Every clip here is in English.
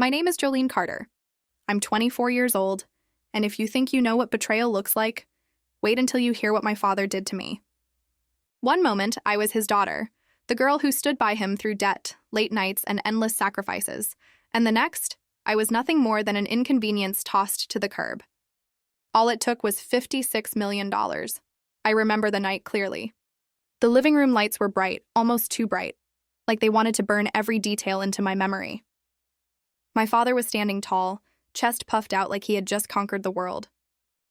My name is Jolene Carter. I'm 24 years old, and if you think you know what betrayal looks like, wait until you hear what my father did to me. One moment, I was his daughter, the girl who stood by him through debt, late nights, and endless sacrifices, and the next, I was nothing more than an inconvenience tossed to the curb. All it took was $56 million. I remember the night clearly. The living room lights were bright, almost too bright, like they wanted to burn every detail into my memory. My father was standing tall, chest puffed out like he had just conquered the world.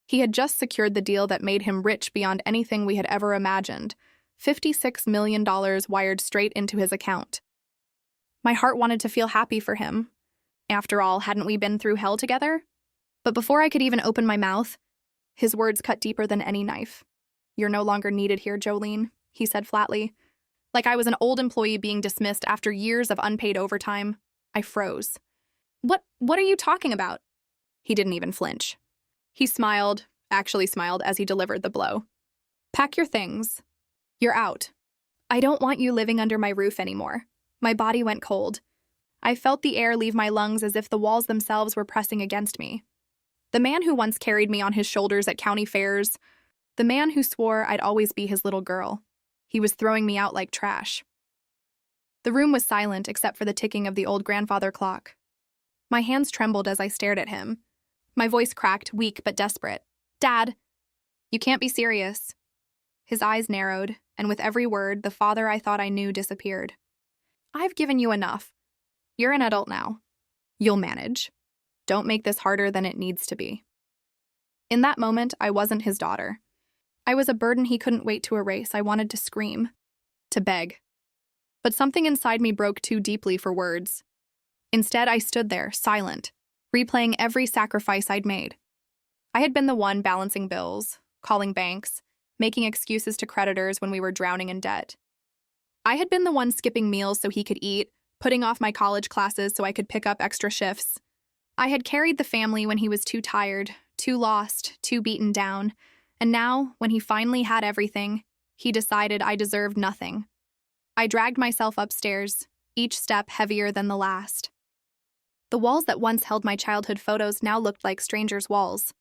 He had just secured the deal that made him rich beyond anything we had ever imagined, $56 million wired straight into his account. My heart wanted to feel happy for him. After all, hadn't we been through hell together? But before I could even open my mouth, his words cut deeper than any knife. "You're no longer needed here, Jolene," he said flatly. Like I was an old employee being dismissed after years of unpaid overtime. I froze. What are you talking about?" He didn't even flinch. He smiled, actually smiled as he delivered the blow. "Pack your things. You're out. I don't want you living under my roof anymore." My body went cold. I felt the air leave my lungs as if the walls themselves were pressing against me. The man who once carried me on his shoulders at county fairs, the man who swore I'd always be his little girl, he was throwing me out like trash. The room was silent except for the ticking of the old grandfather clock. My hands trembled as I stared at him. My voice cracked, weak but desperate. "Dad, you can't be serious." His eyes narrowed, and with every word, the father I thought I knew disappeared. "I've given you enough. You're an adult now. You'll manage. Don't make this harder than it needs to be." In that moment, I wasn't his daughter. I was a burden he couldn't wait to erase. I wanted to scream, to beg. But something inside me broke too deeply for words. Instead, I stood there, silent, replaying every sacrifice I'd made. I had been the one balancing bills, calling banks, making excuses to creditors when we were drowning in debt. I had been the one skipping meals so he could eat, putting off my college classes so I could pick up extra shifts. I had carried the family when he was too tired, too lost, too beaten down, and now, when he finally had everything, he decided I deserved nothing. I dragged myself upstairs, each step heavier than the last. The walls that once held my childhood photos now looked like strangers' walls.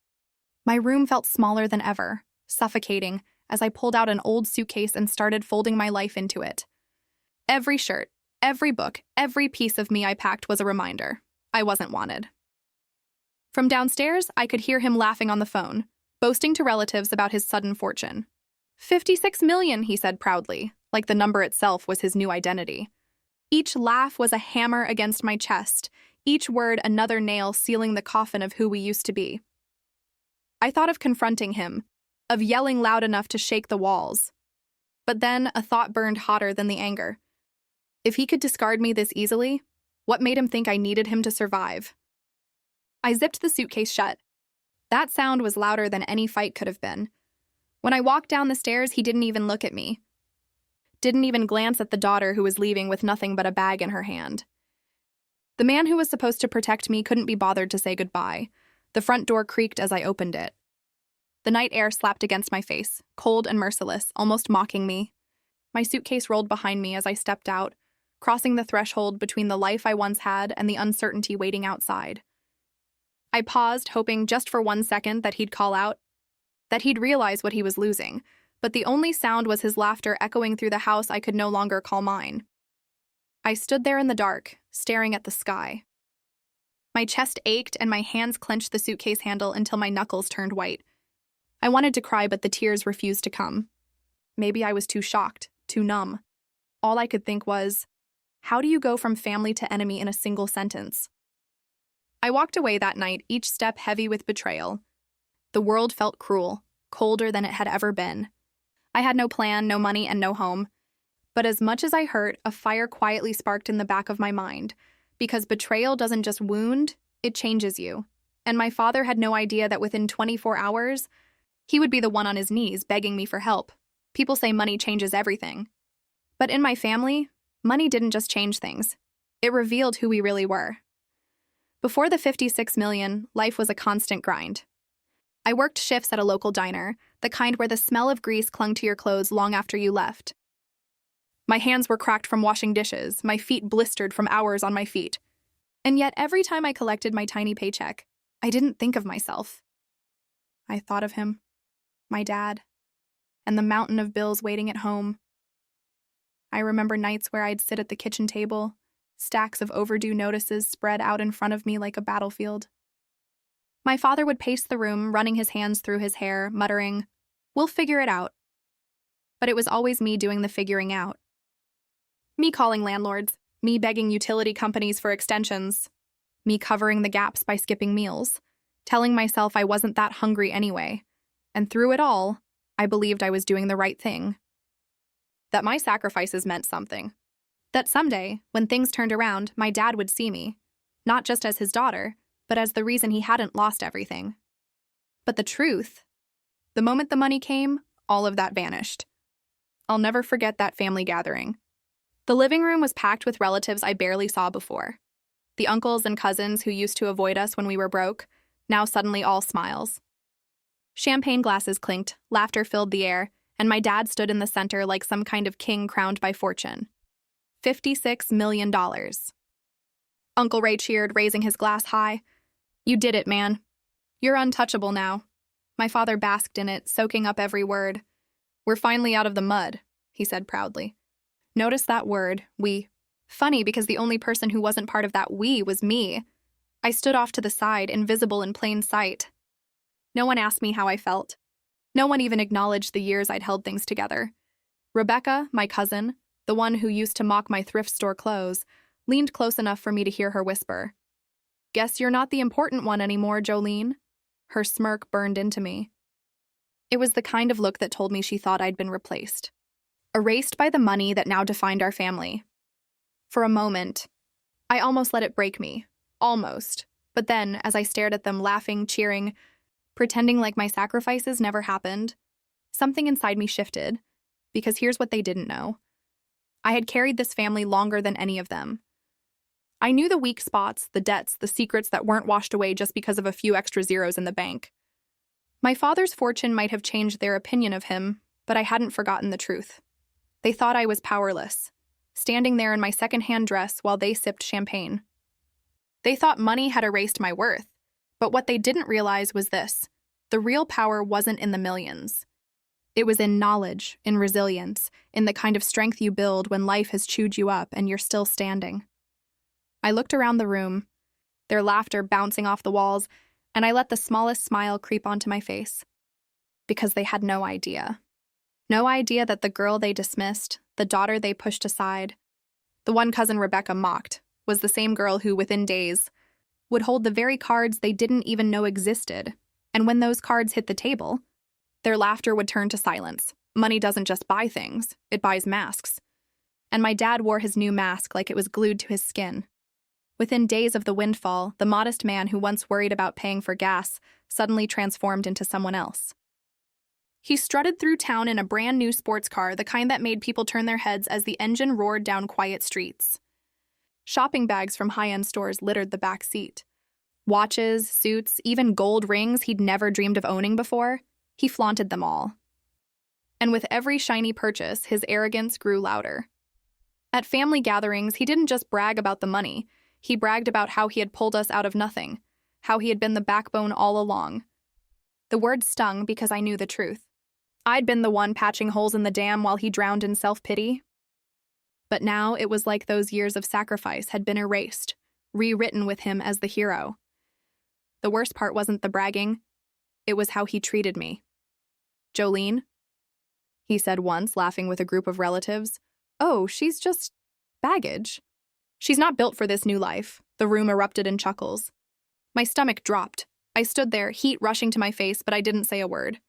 My room felt smaller than ever, suffocating, as I pulled out an old suitcase and started folding my life into it. Every shirt, every book, every piece of me I packed was a reminder. I wasn't wanted. From downstairs, I could hear him laughing on the phone, boasting to relatives about his sudden fortune. $56 million, he said proudly, like the number itself was his new identity. Each laugh was a hammer against my chest, each word another nail sealing the coffin of who we used to be. I thought of confronting him, of yelling loud enough to shake the walls. But then a thought burned hotter than the anger. If he could discard me this easily, what made him think I needed him to survive? I zipped the suitcase shut. That sound was louder than any fight could have been. When I walked down the stairs, he didn't even look at me. Didn't even glance at the daughter who was leaving with nothing but a bag in her hand. The man who was supposed to protect me couldn't be bothered to say goodbye. The front door creaked as I opened it. The night air slapped against my face, cold and merciless, almost mocking me. My suitcase rolled behind me as I stepped out, crossing the threshold between the life I once had and the uncertainty waiting outside. I paused, hoping just for 1 second that he'd call out, that he'd realize what he was losing, but the only sound was his laughter echoing through the house I could no longer call mine. I stood there in the dark, staring at the sky. My chest ached and my hands clenched the suitcase handle until my knuckles turned white. I wanted to cry, but the tears refused to come. Maybe I was too shocked, too numb. All I could think was, how do you go from family to enemy in a single sentence? I walked away that night, each step heavy with betrayal. The world felt cruel, colder than it had ever been. I had no plan, no money, and no home. But as much as I hurt, a fire quietly sparked in the back of my mind, because betrayal doesn't just wound, it changes you. And my father had no idea that within 24 hours, he would be the one on his knees begging me for help. People say money changes everything. But in my family, money didn't just change things. It revealed who we really were. Before the $56 million, life was a constant grind. I worked shifts at a local diner, the kind where the smell of grease clung to your clothes long after you left. My hands were cracked from washing dishes, my feet blistered from hours on my feet. And yet every time I collected my tiny paycheck, I didn't think of myself. I thought of him, my dad, and the mountain of bills waiting at home. I remember nights where I'd sit at the kitchen table, stacks of overdue notices spread out in front of me like a battlefield. My father would pace the room, running his hands through his hair, muttering, "We'll figure it out." But it was always me doing the figuring out. Me calling landlords, me begging utility companies for extensions, me covering the gaps by skipping meals, telling myself I wasn't that hungry anyway. And through it all, I believed I was doing the right thing. That my sacrifices meant something. That someday, when things turned around, my dad would see me, not just as his daughter, but as the reason he hadn't lost everything. But the truth, the moment the money came, all of that vanished. I'll never forget that family gathering. The living room was packed with relatives I barely saw before. The uncles and cousins who used to avoid us when we were broke, now suddenly all smiles. Champagne glasses clinked, laughter filled the air, and my dad stood in the center like some kind of king crowned by fortune. $56 million. Uncle Ray cheered, raising his glass high. "You did it, man. You're untouchable now." My father basked in it, soaking up every word. "We're finally out of the mud," he said proudly. Notice that word, we. Funny because the only person who wasn't part of that we was me. I stood off to the side, invisible in plain sight. No one asked me how I felt. No one even acknowledged the years I'd held things together. Rebecca, my cousin, the one who used to mock my thrift store clothes, leaned close enough for me to hear her whisper, "Guess you're not the important one anymore, Jolene." Her smirk burned into me. It was the kind of look that told me she thought I'd been replaced. Erased by the money that now defined our family. For a moment, I almost let it break me. Almost. But then, as I stared at them laughing, cheering, pretending like my sacrifices never happened, something inside me shifted. Because here's what they didn't know. I had carried this family longer than any of them. I knew the weak spots, the debts, the secrets that weren't washed away just because of a few extra zeros in the bank. My father's fortune might have changed their opinion of him, but I hadn't forgotten the truth. They thought I was powerless, standing there in my second-hand dress while they sipped champagne. They thought money had erased my worth, but what they didn't realize was this: the real power wasn't in the millions. It was in knowledge, in resilience, in the kind of strength you build when life has chewed you up and you're still standing. I looked around the room, their laughter bouncing off the walls, and I let the smallest smile creep onto my face. Because they had no idea. No idea that the girl they dismissed, the daughter they pushed aside, the one cousin Rebecca mocked, was the same girl who, within days, would hold the very cards they didn't even know existed. And when those cards hit the table, their laughter would turn to silence. Money doesn't just buy things, it buys masks. And my dad wore his new mask like it was glued to his skin. Within days of the windfall, the modest man who once worried about paying for gas suddenly transformed into someone else. He strutted through town in a brand new sports car, the kind that made people turn their heads as the engine roared down quiet streets. Shopping bags from high-end stores littered the back seat. Watches, suits, even gold rings he'd never dreamed of owning before, he flaunted them all. And with every shiny purchase, his arrogance grew louder. At family gatherings, he didn't just brag about the money. He bragged about how he had pulled us out of nothing, how he had been the backbone all along. The word stung because I knew the truth. I'd been the one patching holes in the dam while he drowned in self-pity. But now it was like those years of sacrifice had been erased, rewritten with him as the hero. The worst part wasn't the bragging, it was how he treated me. "Jolene," he said once, laughing with a group of relatives. "Oh, she's just baggage. She's not built for this new life." The room erupted in chuckles. My stomach dropped. I stood there, heat rushing to my face, but I didn't say a word.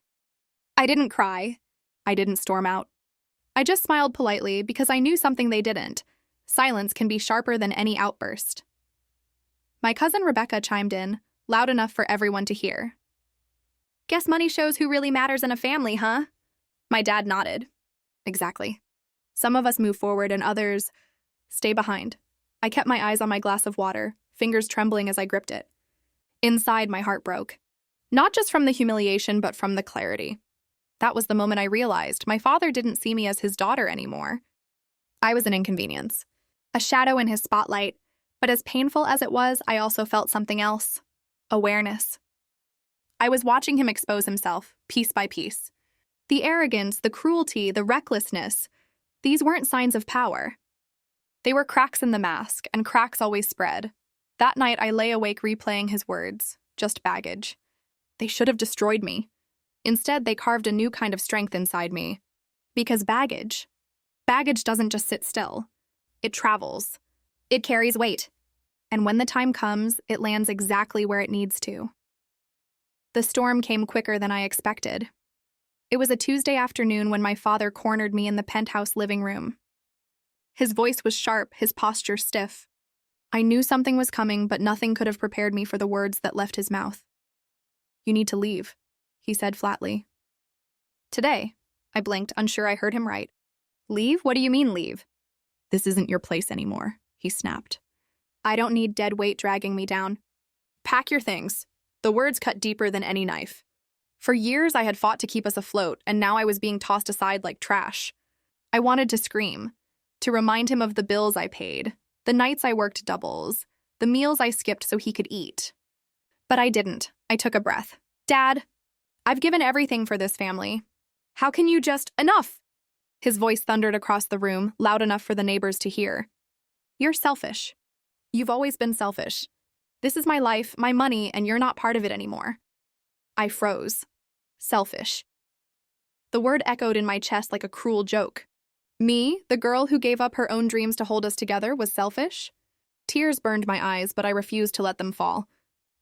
I didn't cry. I didn't storm out. I just smiled politely because I knew something they didn't. Silence can be sharper than any outburst. My cousin Rebecca chimed in, loud enough for everyone to hear. "Guess money shows who really matters in a family, huh?" My dad nodded. "Exactly. Some of us move forward and others stay behind." I kept my eyes on my glass of water, fingers trembling as I gripped it. Inside, my heart broke. Not just from the humiliation, but from the clarity. That was the moment I realized my father didn't see me as his daughter anymore. I was an inconvenience. A shadow in his spotlight, But as painful as it was, I also felt something else: awareness. I was watching him expose himself, piece by piece. The arrogance, the cruelty, the recklessness, these weren't signs of power. They were cracks in the mask, and cracks always spread. That night, I lay awake replaying his words, just baggage. They should have destroyed me. Instead, they carved a new kind of strength inside me. Because baggage doesn't just sit still. It travels. It carries weight. And when the time comes, it lands exactly where it needs to. The storm came quicker than I expected. It was a Tuesday afternoon when my father cornered me in the penthouse living room. His voice was sharp, his posture stiff. I knew something was coming, but nothing could have prepared me for the words that left his mouth. "You need to leave," he said flatly. "Today," I blinked, unsure I heard him right. "Leave? What do you mean, leave?" "This isn't your place anymore," he snapped. "I don't need dead weight dragging me down. Pack your things." The words cut deeper than any knife. For years, I had fought to keep us afloat, and now I was being tossed aside like trash. I wanted to scream, to remind him of the bills I paid, the nights I worked doubles, the meals I skipped so he could eat. But I didn't. I took a breath. "Dad, I've given everything for this family. How can you just— Enough!" His voice thundered across the room, loud enough for the neighbors to hear. "You're selfish. You've always been selfish. This is my life, my money, and you're not part of it anymore." I froze. Selfish. The word echoed in my chest like a cruel joke. Me, the girl who gave up her own dreams to hold us together, was selfish? Tears burned my eyes, but I refused to let them fall.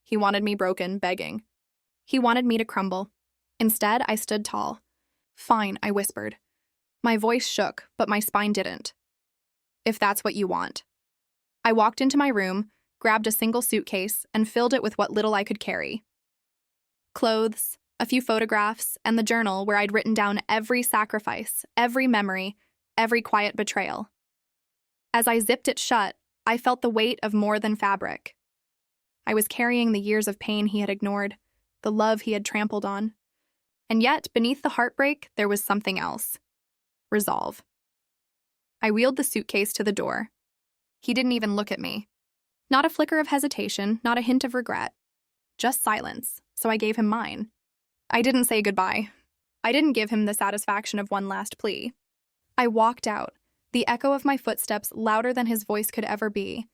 He wanted me broken, begging. He wanted me to crumble. Instead, I stood tall. "Fine," I whispered. My voice shook, but my spine didn't. "If that's what you want." I walked into my room, grabbed a single suitcase, and filled it with what little I could carry. Clothes, a few photographs, and the journal where I'd written down every sacrifice, every memory, every quiet betrayal. As I zipped it shut, I felt the weight of more than fabric. I was carrying the years of pain he had ignored, the love he had trampled on. And yet, beneath the heartbreak, there was something else. Resolve. I wheeled the suitcase to the door. He didn't even look at me. Not a flicker of hesitation, not a hint of regret. Just silence, so I gave him mine. I didn't say goodbye. I didn't give him the satisfaction of one last plea. I walked out, the echo of my footsteps louder than his voice could ever be,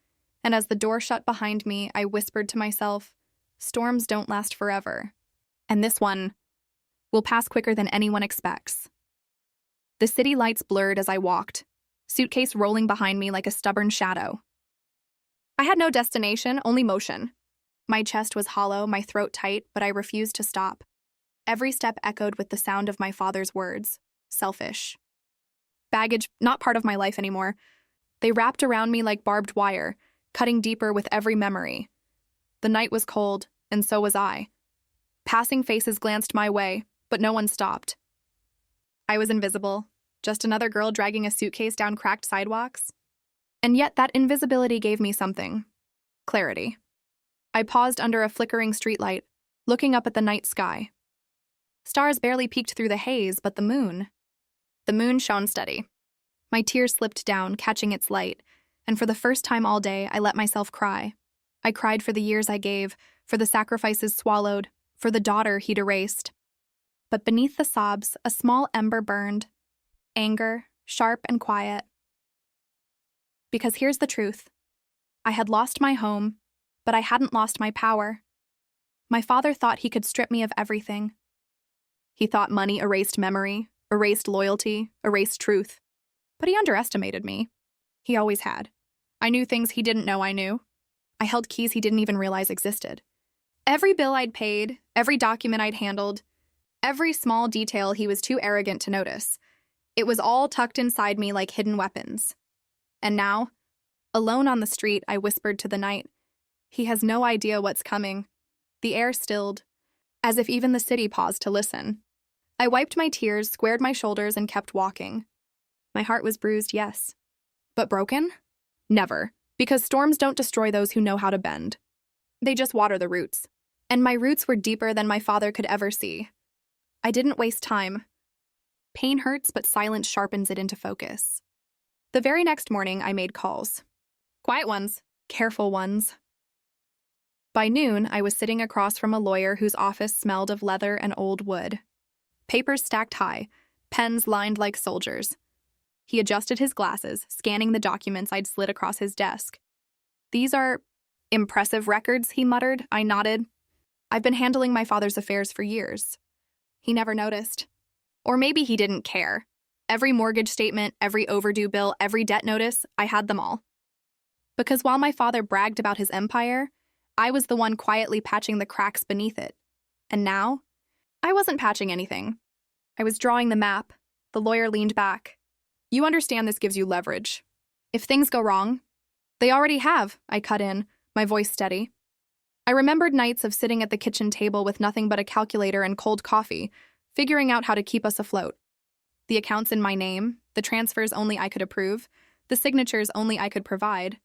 and as the door shut behind me, I whispered to myself, storms don't last forever, and this one will pass quicker than anyone expects. The city lights blurred as I walked, suitcase rolling behind me like a stubborn shadow. I had no destination, only motion. My chest was hollow, my throat tight, but I refused to stop. Every step echoed with the sound of my father's words, selfish. Baggage, not part of my life anymore. They wrapped around me like barbed wire, cutting deeper with every memory. The night was cold, and so was I. Passing faces glanced my way, but no one stopped. I was invisible, just another girl dragging a suitcase down cracked sidewalks. And yet that invisibility gave me something. Clarity. I paused under a flickering streetlight, looking up at the night sky. Stars barely peeked through the haze, but the moon shone steady. My tears slipped down, catching its light, and for the first time all day, I let myself cry. I cried for the years I gave, for the sacrifices swallowed, for the daughter he'd erased. But beneath the sobs, a small ember burned. Anger, sharp and quiet. Because here's the truth. I had lost my home, but I hadn't lost my power. My father thought he could strip me of everything. He thought money erased memory, erased loyalty, erased truth. But he underestimated me. He always had. I knew things he didn't know I knew. I held keys he didn't even realize existed. Every bill I'd paid, every document I'd handled, every small detail he was too arrogant to notice. It was all tucked inside me like hidden weapons. And now, alone on the street, I whispered to the night, "He has no idea what's coming." The air stilled, as if even the city paused to listen. I wiped my tears, squared my shoulders, and kept walking. My heart was bruised, yes. But broken? Never, because storms don't destroy those who know how to bend. They just water the roots. And my roots were deeper than my father could ever see. I didn't waste time. Pain hurts, but silence sharpens it into focus. The very next morning, I made calls. Quiet ones. Careful ones. By noon, I was sitting across from a lawyer whose office smelled of leather and old wood. Papers stacked high, pens lined like soldiers. He adjusted his glasses, scanning the documents I'd slid across his desk. "These are impressive records," he muttered. I nodded. "I've been handling my father's affairs for years." He never noticed. Or maybe he didn't care. Every mortgage statement, every overdue bill, every debt notice, I had them all. Because while my father bragged about his empire, I was the one quietly patching the cracks beneath it. And now, I wasn't patching anything. I was drawing the map. The lawyer leaned back. "You understand this gives you leverage. If things go wrong—" "They already have," I cut in, my voice steady. I remembered nights of sitting at the kitchen table with nothing but a calculator and cold coffee, figuring out how to keep us afloat. The accounts in my name, the transfers only I could approve, the signatures only I could provide.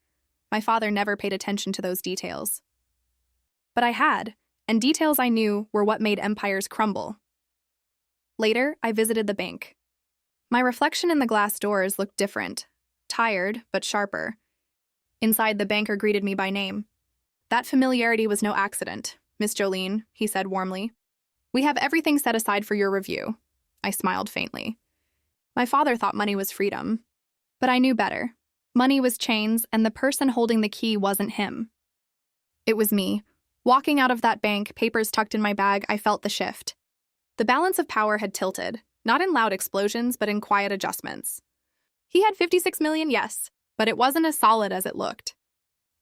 My father never paid attention to those details. But I had, and details I knew were what made empires crumble. Later, I visited the bank. My reflection in the glass doors looked different, tired but sharper. Inside, the banker greeted me by name. "That familiarity was no accident, Miss Jolene," he said warmly. "We have everything set aside for your review." I smiled faintly. My father thought money was freedom. But I knew better. Money was chains, and the person holding the key wasn't him. It was me. Walking out of that bank, papers tucked in my bag, I felt the shift. The balance of power had tilted, not in loud explosions, but in quiet adjustments. He had 56 million, yes, but it wasn't as solid as it looked.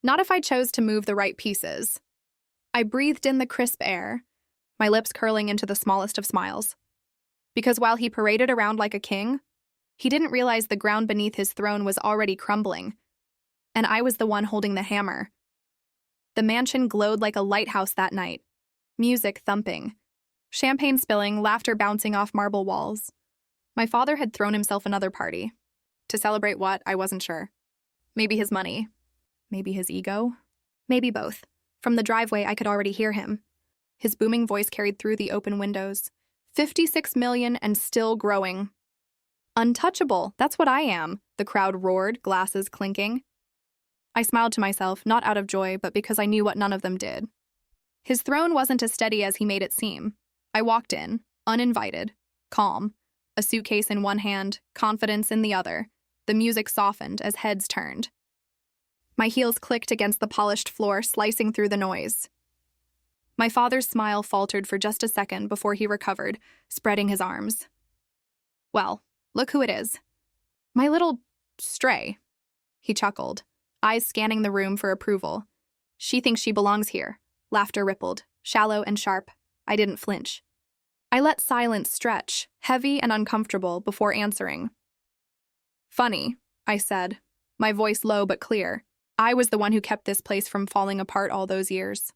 Not if I chose to move the right pieces. I breathed in the crisp air, my lips curling into the smallest of smiles. Because while he paraded around like a king, he didn't realize the ground beneath his throne was already crumbling. And I was the one holding the hammer. The mansion glowed like a lighthouse that night. Music thumping. Champagne spilling, laughter bouncing off marble walls. My father had thrown himself another party. To celebrate what, I wasn't sure. Maybe his money. Maybe his ego. Maybe both. From the driveway, I could already hear him. His booming voice carried through the open windows. 56 million and still growing. "Untouchable, that's what I am," the crowd roared, glasses clinking. I smiled to myself, not out of joy, but because I knew what none of them did. His throne wasn't as steady as he made it seem. I walked in, uninvited, calm, a suitcase in one hand, confidence in the other. The music softened as heads turned. My heels clicked against the polished floor, slicing through the noise. My father's smile faltered for just a second before he recovered, spreading his arms. "Well, look who it is. My little stray," he chuckled, eyes scanning the room for approval. "She thinks she belongs here." Laughter rippled, shallow and sharp. I didn't flinch. I let silence stretch, heavy and uncomfortable, before answering. "Funny," I said, my voice low but clear. I was the one who kept this place from falling apart all those years.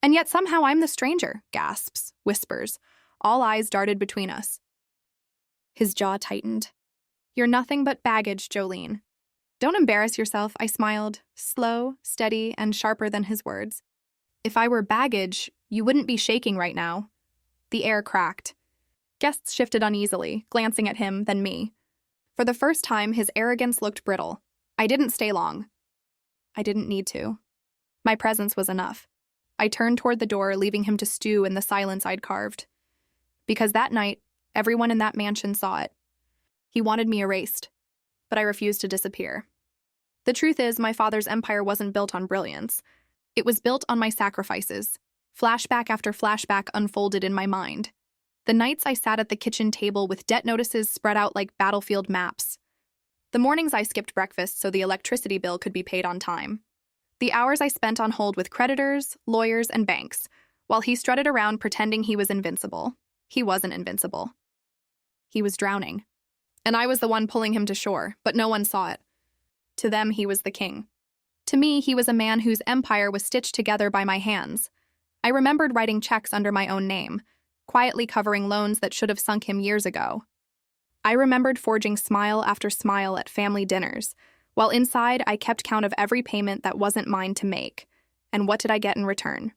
"And yet somehow I'm the stranger," gasps, whispers. All eyes darted between us. His jaw tightened. "You're nothing but baggage, Jolene." "Don't embarrass yourself," I smiled, slow, steady, and sharper than his words. "If I were baggage, you wouldn't be shaking right now." The air cracked. Guests shifted uneasily, glancing at him, then me. For the first time, his arrogance looked brittle. I didn't stay long. I didn't need to. My presence was enough. I turned toward the door, leaving him to stew in the silence I'd carved. Because that night, everyone in that mansion saw it. He wanted me erased, but I refused to disappear. The truth is, my father's empire wasn't built on brilliance. It was built on my sacrifices. Flashback after flashback unfolded in my mind. The nights I sat at the kitchen table with debt notices spread out like battlefield maps. The mornings I skipped breakfast so the electricity bill could be paid on time. The hours I spent on hold with creditors, lawyers, and banks, while he strutted around pretending he was invincible. He wasn't invincible. He was drowning. And I was the one pulling him to shore, but no one saw it. To them, he was the king. To me, he was a man whose empire was stitched together by my hands. I remembered writing checks under my own name, quietly covering loans that should have sunk him years ago. I remembered forging smile after smile at family dinners, while inside I kept count of every payment that wasn't mine to make. And what did I get in return?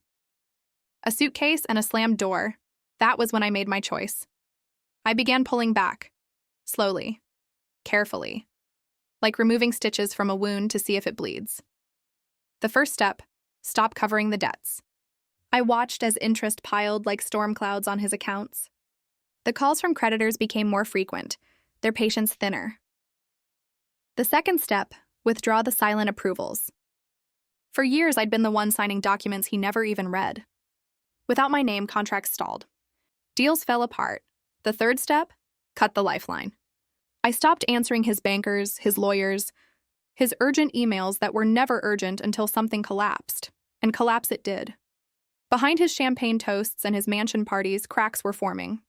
A suitcase and a slammed door. That was when I made my choice. I began pulling back, slowly, carefully, like removing stitches from a wound to see if it bleeds. The first step, stop covering the debts. I watched as interest piled like storm clouds on his accounts. The calls from creditors became more frequent, their patience thinner. The second step, withdraw the silent approvals. For years, I'd been the one signing documents he never even read. Without my name, contracts stalled. Deals fell apart. The third step, cut the lifeline. I stopped answering his bankers, his lawyers, his urgent emails that were never urgent until something collapsed, and collapse it did. Behind his champagne toasts and his mansion parties, cracks were forming.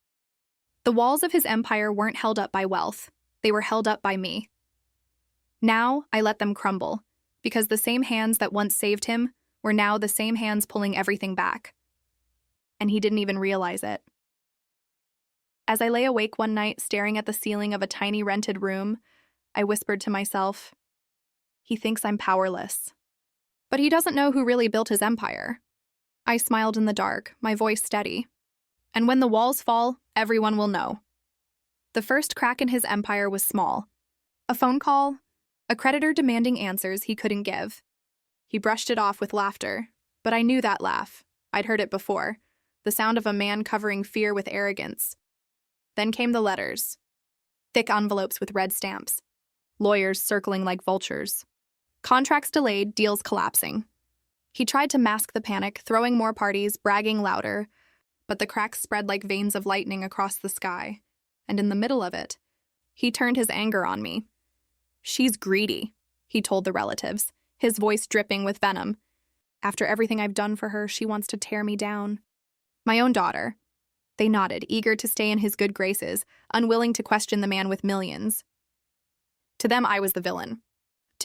The walls of his empire weren't held up by wealth, they were held up by me. Now, I let them crumble, because the same hands that once saved him were now the same hands pulling everything back. And he didn't even realize it. As I lay awake one night staring at the ceiling of a tiny rented room, I whispered to myself, he thinks I'm powerless. But he doesn't know who really built his empire. I smiled in the dark, my voice steady. And when the walls fall, everyone will know. The first crack in his empire was small. A phone call, a creditor demanding answers he couldn't give. He brushed it off with laughter, but I knew that laugh. I'd heard it before, the sound of a man covering fear with arrogance. Then came the letters. Thick envelopes with red stamps. Lawyers circling like vultures. Contracts delayed, deals collapsing. He tried to mask the panic, throwing more parties, bragging louder, but the cracks spread like veins of lightning across the sky. And in the middle of it, he turned his anger on me. She's greedy, he told the relatives, his voice dripping with venom. After everything I've done for her, she wants to tear me down. My own daughter. They nodded, eager to stay in his good graces, unwilling to question the man with millions. To them, I was the villain.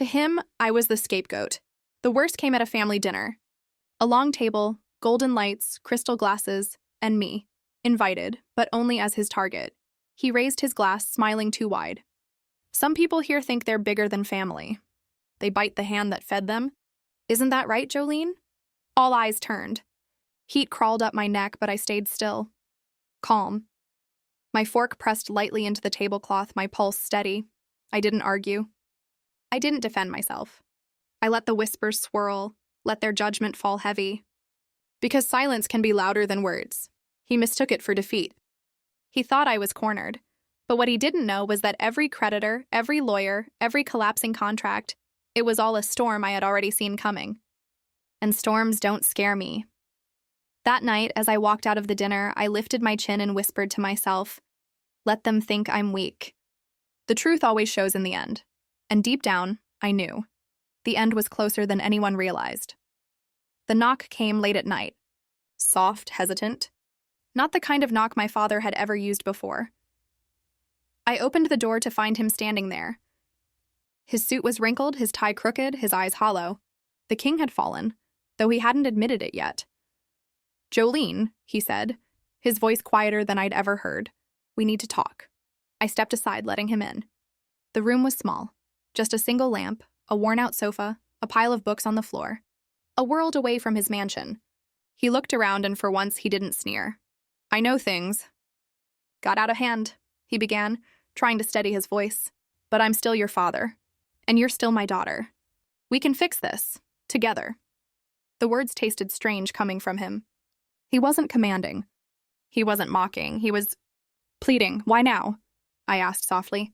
To him, I was the scapegoat. The worst came at a family dinner. A long table, golden lights, crystal glasses, and me. Invited, but only as his target. He raised his glass, smiling too wide. Some people here think they're bigger than family. They bite the hand that fed them. Isn't that right, Jolene? All eyes turned. Heat crawled up my neck, but I stayed still. Calm. My fork pressed lightly into the tablecloth, my pulse steady. I didn't argue. I didn't defend myself. I let the whispers swirl, let their judgment fall heavy. Because silence can be louder than words. He mistook it for defeat. He thought I was cornered. But what he didn't know was that every creditor, every lawyer, every collapsing contract, it was all a storm I had already seen coming. And storms don't scare me. That night, as I walked out of the dinner, I lifted my chin and whispered to myself, let them think I'm weak. The truth always shows in the end. And deep down, I knew. The end was closer than anyone realized. The knock came late at night. Soft, hesitant. Not the kind of knock my father had ever used before. I opened the door to find him standing there. His suit was wrinkled, his tie crooked, his eyes hollow. The king had fallen, though he hadn't admitted it yet. Jolene, he said, his voice quieter than I'd ever heard. We need to talk. I stepped aside, letting him in. The room was small. Just a single lamp, a worn-out sofa, a pile of books on the floor. A world away from his mansion. He looked around and for once he didn't sneer. I know things. Got out of hand, he began, trying to steady his voice. But I'm still your father. And you're still my daughter. We can fix this. Together. The words tasted strange coming from him. He wasn't commanding. He wasn't mocking. He was pleading. Why now? I asked softly.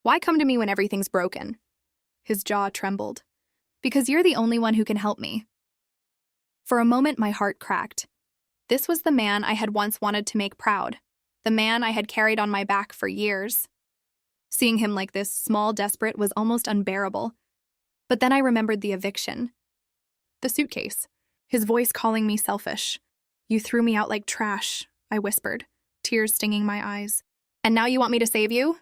Why come to me when everything's broken? His jaw trembled. Because you're the only one who can help me. For a moment, my heart cracked. This was the man I had once wanted to make proud. The man I had carried on my back for years. Seeing him like this, small, desperate, was almost unbearable. But then I remembered the eviction. The suitcase. His voice calling me selfish. You threw me out like trash, I whispered, tears stinging my eyes. And now you want me to save you?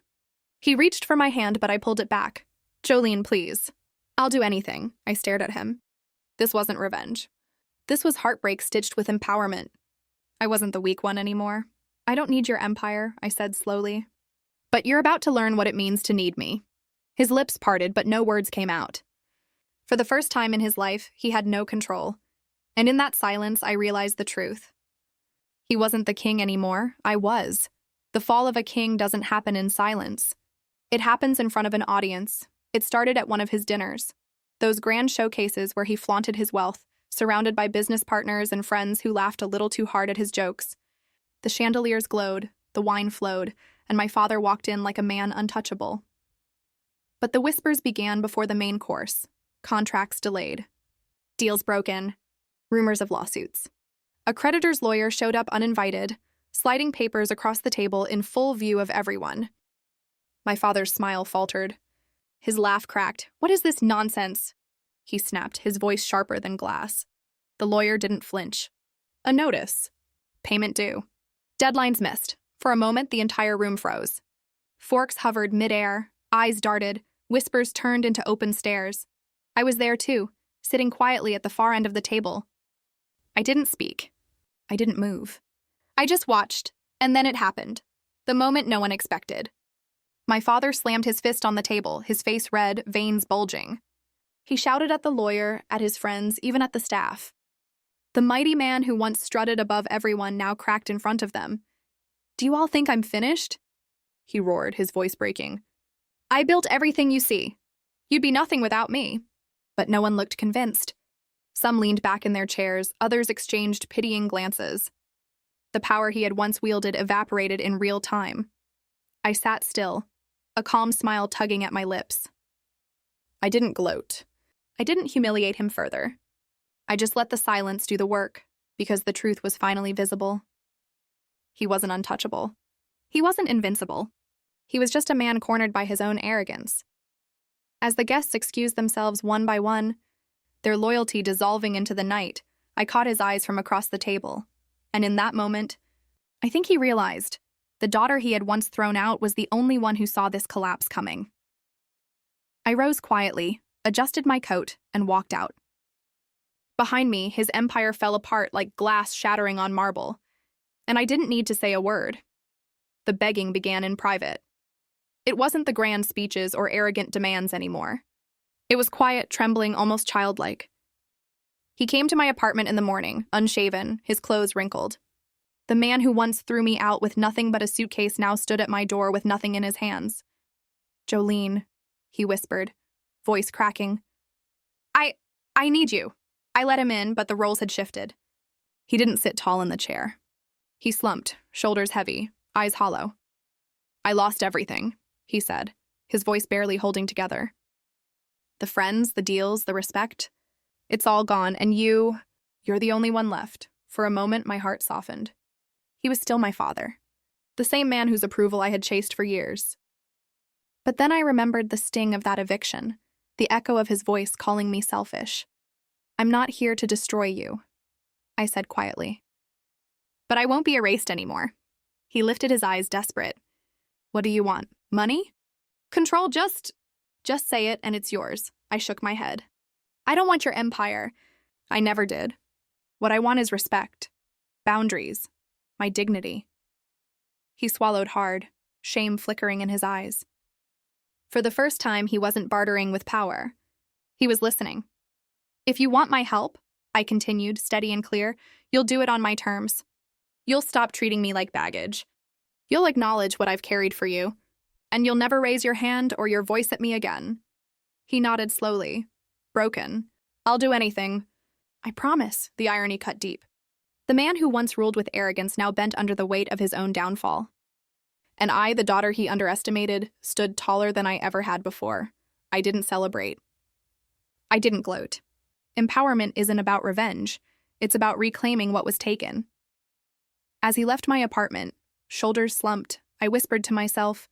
He reached for my hand, but I pulled it back. Jolene, please. I'll do anything. I stared at him. This wasn't revenge. This was heartbreak stitched with empowerment. I wasn't the weak one anymore. I don't need your empire, I said slowly. But you're about to learn what it means to need me. His lips parted, but no words came out. For the first time in his life, he had no control. And in that silence, I realized the truth. He wasn't the king anymore. I was. The fall of a king doesn't happen in silence. It happens in front of an audience. It started at one of his dinners. Those grand showcases where he flaunted his wealth, surrounded by business partners and friends who laughed a little too hard at his jokes. The chandeliers glowed, the wine flowed, and my father walked in like a man untouchable. But the whispers began before the main course. Contracts delayed. Deals broken. Rumors of lawsuits. A creditor's lawyer showed up uninvited, sliding papers across the table in full view of everyone. My father's smile faltered. His laugh cracked. "What is this nonsense?" he snapped, his voice sharper than glass. The lawyer didn't flinch. "A notice. Payment due. Deadlines missed." For a moment, the entire room froze. Forks hovered midair, eyes darted, whispers turned into open stares. I was there too, sitting quietly at the far end of the table. I didn't speak. I didn't move. I just watched, and then it happened. The moment no one expected. My father slammed his fist on the table, his face red, veins bulging. He shouted at the lawyer, at his friends, even at the staff. The mighty man who once strutted above everyone now cracked in front of them. "Do you all think I'm finished?" he roared, his voice breaking. "I built everything you see. You'd be nothing without me." But no one looked convinced. Some leaned back in their chairs, others exchanged pitying glances. The power he had once wielded evaporated in real time. I sat still, a calm smile tugging at my lips. I didn't gloat. I didn't humiliate him further. I just let the silence do the work, because the truth was finally visible. He wasn't untouchable. He wasn't invincible. He was just a man cornered by his own arrogance. As the guests excused themselves one by one, their loyalty dissolving into the night, I caught his eyes from across the table. And in that moment, I think he realized the daughter he had once thrown out was the only one who saw this collapse coming. I rose quietly, adjusted my coat, and walked out. Behind me, his empire fell apart like glass shattering on marble, and I didn't need to say a word. The begging began in private. It wasn't the grand speeches or arrogant demands anymore. It was quiet, trembling, almost childlike. He came to my apartment in the morning, unshaven, his clothes wrinkled. The man who once threw me out with nothing but a suitcase now stood at my door with nothing in his hands. "Jolene," he whispered, voice cracking. I need you." I let him in, but the roles had shifted. He didn't sit tall in the chair. He slumped, shoulders heavy, eyes hollow. "I lost everything," he said, his voice barely holding together. "The friends, the deals, the respect. It's all gone, and you're the only one left." For a moment, my heart softened. He was still my father, the same man whose approval I had chased for years. But then I remembered the sting of that eviction, the echo of his voice calling me selfish. "I'm not here to destroy you," I said quietly. "But I won't be erased anymore." He lifted his eyes, desperate. "What do you want? Money? Control? Just say it and it's yours." I shook my head. "I don't want your empire. I never did. What I want is respect, boundaries, my dignity." He swallowed hard, shame flickering in his eyes. For the first time, he wasn't bartering with power. He was listening. "If you want my help," I continued, steady and clear, "you'll do it on my terms. You'll stop treating me like baggage. You'll acknowledge what I've carried for you, and you'll never raise your hand or your voice at me again." He nodded slowly, broken. "I'll do anything. I promise," the irony cut deep. The man who once ruled with arrogance now bent under the weight of his own downfall. And I, the daughter he underestimated, stood taller than I ever had before. I didn't celebrate. I didn't gloat. Empowerment isn't about revenge. It's about reclaiming what was taken. As he left my apartment, shoulders slumped, I whispered to myself,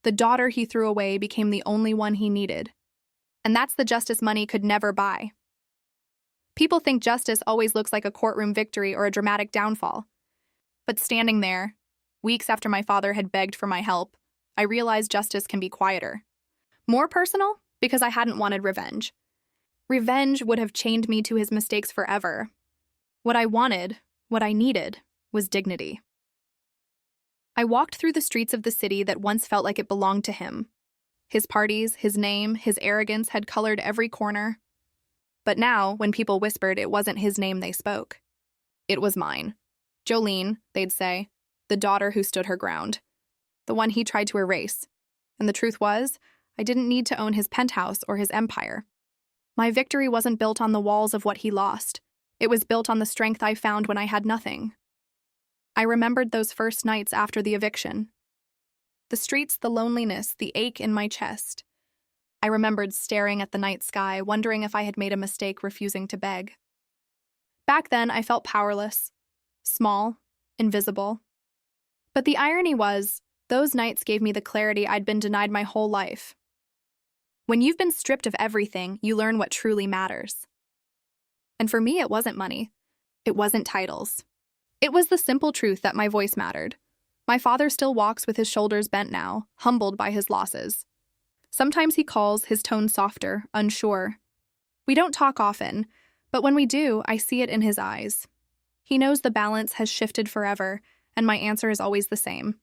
the daughter he threw away became the only one he needed. And that's the justice money could never buy. People think justice always looks like a courtroom victory or a dramatic downfall. But standing there, weeks after my father had begged for my help, I realized justice can be quieter. More personal, because I hadn't wanted revenge. Revenge would have chained me to his mistakes forever. What I wanted, what I needed, was dignity. I walked through the streets of the city that once felt like it belonged to him. His parties, his name, his arrogance had colored every corner. But now, when people whispered, it wasn't his name they spoke. It was mine. Jolene, they'd say, the daughter who stood her ground. The one he tried to erase. And the truth was, I didn't need to own his penthouse or his empire. My victory wasn't built on the walls of what he lost. It was built on the strength I found when I had nothing. I remembered those first nights after the eviction. The streets, the loneliness, the ache in my chest. I remembered staring at the night sky, wondering if I had made a mistake refusing to beg. Back then, I felt powerless, small, invisible. But the irony was, those nights gave me the clarity I'd been denied my whole life. When you've been stripped of everything, you learn what truly matters. And for me, it wasn't money. It wasn't titles. It was the simple truth that my voice mattered. My father still walks with his shoulders bent now, humbled by his losses. Sometimes he calls, his tone softer, unsure. We don't talk often, but when we do, I see it in his eyes. He knows the balance has shifted forever, and my answer is always the same.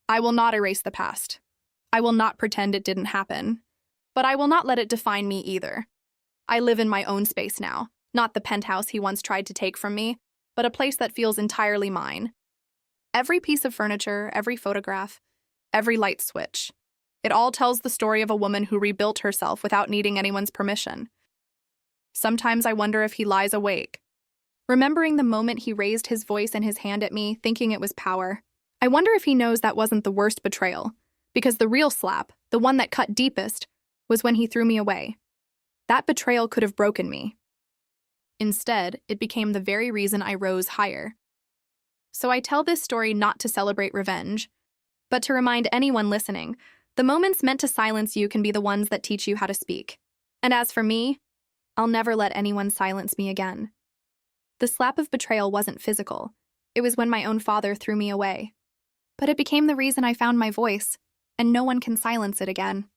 I will not erase the past. I will not pretend it didn't happen. But I will not let it define me either. I live in my own space now, not the penthouse he once tried to take from me, but a place that feels entirely mine. Every piece of furniture, every photograph, every light switch. It all tells the story of a woman who rebuilt herself without needing anyone's permission. Sometimes I wonder if he lies awake, remembering the moment he raised his voice and his hand at me, thinking it was power. I wonder if he knows that wasn't the worst betrayal, because the real slap, the one that cut deepest, was when he threw me away. That betrayal could have broken me. Instead, it became the very reason I rose higher. So I tell this story not to celebrate revenge, but to remind anyone listening, the moments meant to silence you can be the ones that teach you how to speak. And as for me, I'll never let anyone silence me again. The slap of betrayal wasn't physical. It was when my own father threw me away. But it became the reason I found my voice, and no one can silence it again.